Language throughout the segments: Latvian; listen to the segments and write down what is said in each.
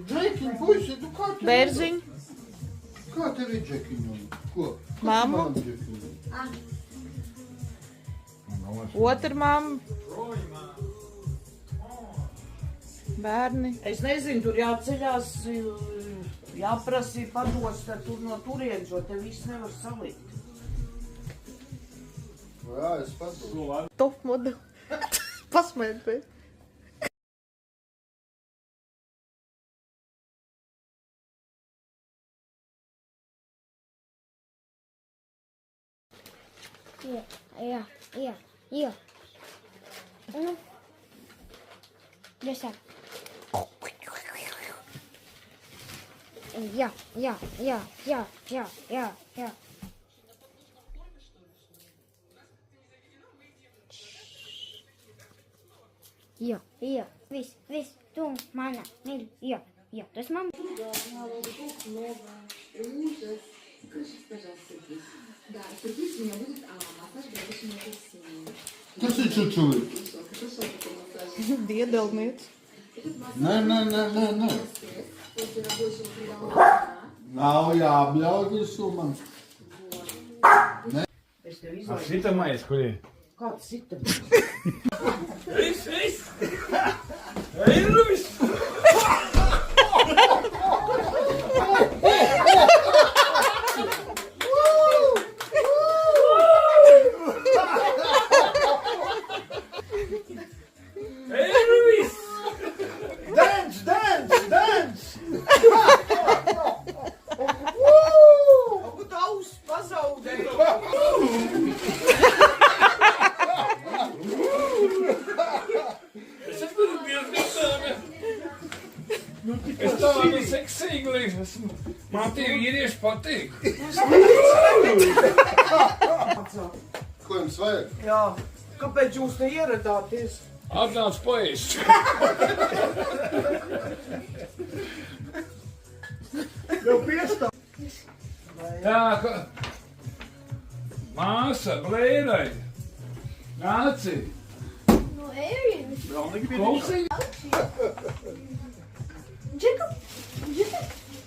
Džekiņ, puisi, tu kā tev? Bērziņ. Kā tev ir džekiņam? Ko? Mammu. Džekiņam? Otra mamma. Bērni. Es nezinu, tur jāceļās, jāprasīja pados, tad tur no turienes, jo te viss nevar salikt. Jā, es padodu. Top modeli. Pasmējiet, bet. Jā. Nu. Desāk. Jā. Jā. Viss, tu mana mīļa. Jā, tas man. Да, сюрприз у меня будет массаж горячими апельсинами. Tas ir čučuli. Это шоковый массаж. Diedelniec. Nē. После рабочего трудового дня. Nav jābļauj visu man. Es tev izlaidu. Sitamais, kur ir? Kāds sita? Dance! Taus pazaudē. Es esmu diezgan tāda. Es tādu seksīgu esmu. Man tie vīrieši patīk. Ko jums vajag? Jā, kāpēc jūs te ieradāties? Atnāc paēst. Jau piestā. Tā, ka... Māsa, blērai. Nāci. No Arians. Klausī.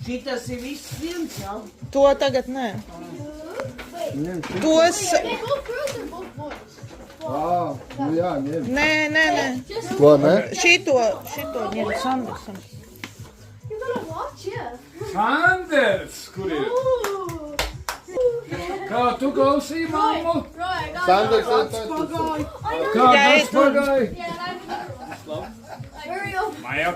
Šitas ir viss viens, jā? To tagad nē. Tos... They're both girls or both boys? Nu jā, ņem. Nē. Just Ko, ne? Šito ņem Sandersam. you gotta watch, yeah. Sanders, kur ir? Ooh. Kā tu klausīji, mammu? Right, I got Sanders it. ir tas. Kā Jā, tas pagāja? Yeah, and I Hurry up. Maja